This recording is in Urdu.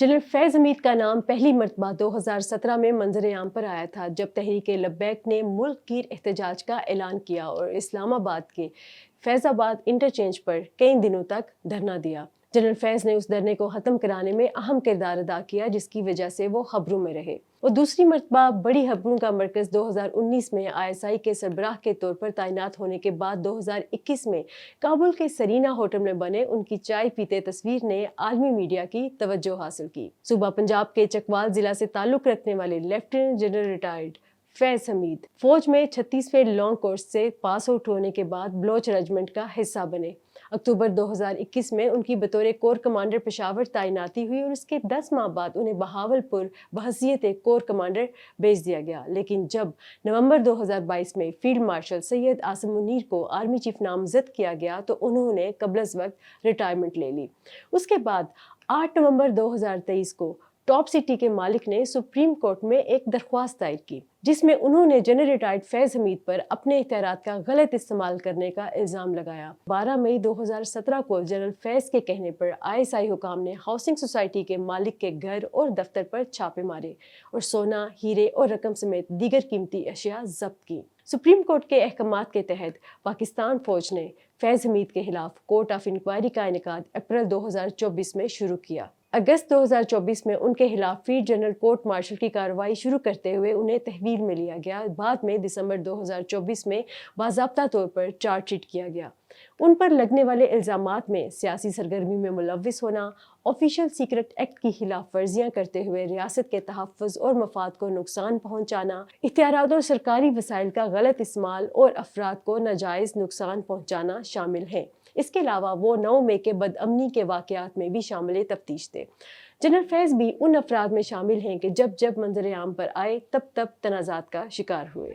جنرل فیض حمید کا نام پہلی مرتبہ 2017 میں منظر عام پر آیا تھا جب تحریک لبیک نے ملک گیر احتجاج کا اعلان کیا اور اسلام آباد کے فیض آباد انٹرچینج پر کئی دنوں تک دھرنا دیا۔ جنرل فیض نے اس دھرنے کو ختم کرانے میں اہم کردار ادا کیا جس کی وجہ سے وہ خبروں میں رہے۔ وہ دوسری مرتبہ بڑی خبروں کا مرکز 2019 میں ISI کے سربراہ کے طور پر تعینات ہونے کے بعد 2021 میں کابل کے سرینا ہوٹل میں بنے ان کی چائے پیتے تصویر نے عالمی میڈیا کی توجہ حاصل کی۔ صوبہ پنجاب کے چکوال ضلع سے تعلق رکھنے والے لیفٹیننٹ جنرل ریٹائرڈ فیض حمید فوج میں 36ویں لانگ کورس سے پاس آؤٹ ہونے کے بعد بلوچ ریجمنٹ کا حصہ بنے۔ اکتوبر 2021 میں ان کی بطور کور کمانڈر پشاور تعیناتی ہوئی اور اس کے 10 ماہ بعد انہیں بہاولپور بحیثیت کور کمانڈر بھیج دیا گیا، لیکن جب نومبر 2022 میں فیلڈ مارشل سید عاصم منیر کو آرمی چیف نامزد کیا گیا تو انہوں نے قبل از وقت ریٹائرمنٹ لے لی۔ اس کے بعد 8 نومبر 2023 کو ٹاپ سٹی کے مالک نے سپریم کورٹ میں ایک درخواست دائر کی جس میں انہوں نے جنرل ریٹائرڈ فیض حمید پر اپنے اختیارات کا غلط استعمال کرنے کا الزام لگایا۔ 12 مئی 2017 کو جنرل فیض کے کہنے پر ISI حکام نے ہاؤسنگ سوسائٹی کے مالک کے گھر اور دفتر پر چھاپے مارے اور سونا، ہیرے اور رقم سمیت دیگر قیمتی اشیاء ضبط کی۔ سپریم کورٹ کے احکامات کے تحت پاکستان فوج نے فیض حمید کے خلاف کورٹ آف انکوائری کا انعقاد اپریل 2024 میں شروع کیا۔ اگست 2024 میں ان کے خلاف فیلڈ جنرل کورٹ مارشل کی کارروائی شروع کرتے ہوئے انہیں تحویل میں لیا گیا۔ بعد میں دسمبر 2024 میں باضابطہ طور پر چارج شیٹ کیا گیا۔ ان پر لگنے والے الزامات میں سیاسی سرگرمی میں ملوث ہونا، آفیشل سیکرٹ ایکٹ کی خلاف ورزیاں کرتے ہوئے ریاست کے تحفظ اور مفاد کو نقصان پہنچانا، اختیارات اور سرکاری وسائل کا غلط استعمال اور افراد کو ناجائز نقصان پہنچانا شامل ہیں۔ اس کے علاوہ وہ 9 مئی کے بدامنی کے واقعات میں بھی شامل تفتیش تھے۔ جنرل فیض بھی ان افراد میں شامل ہیں کہ جب منظر عام پر آئے تب تنازعات کا شکار ہوئے۔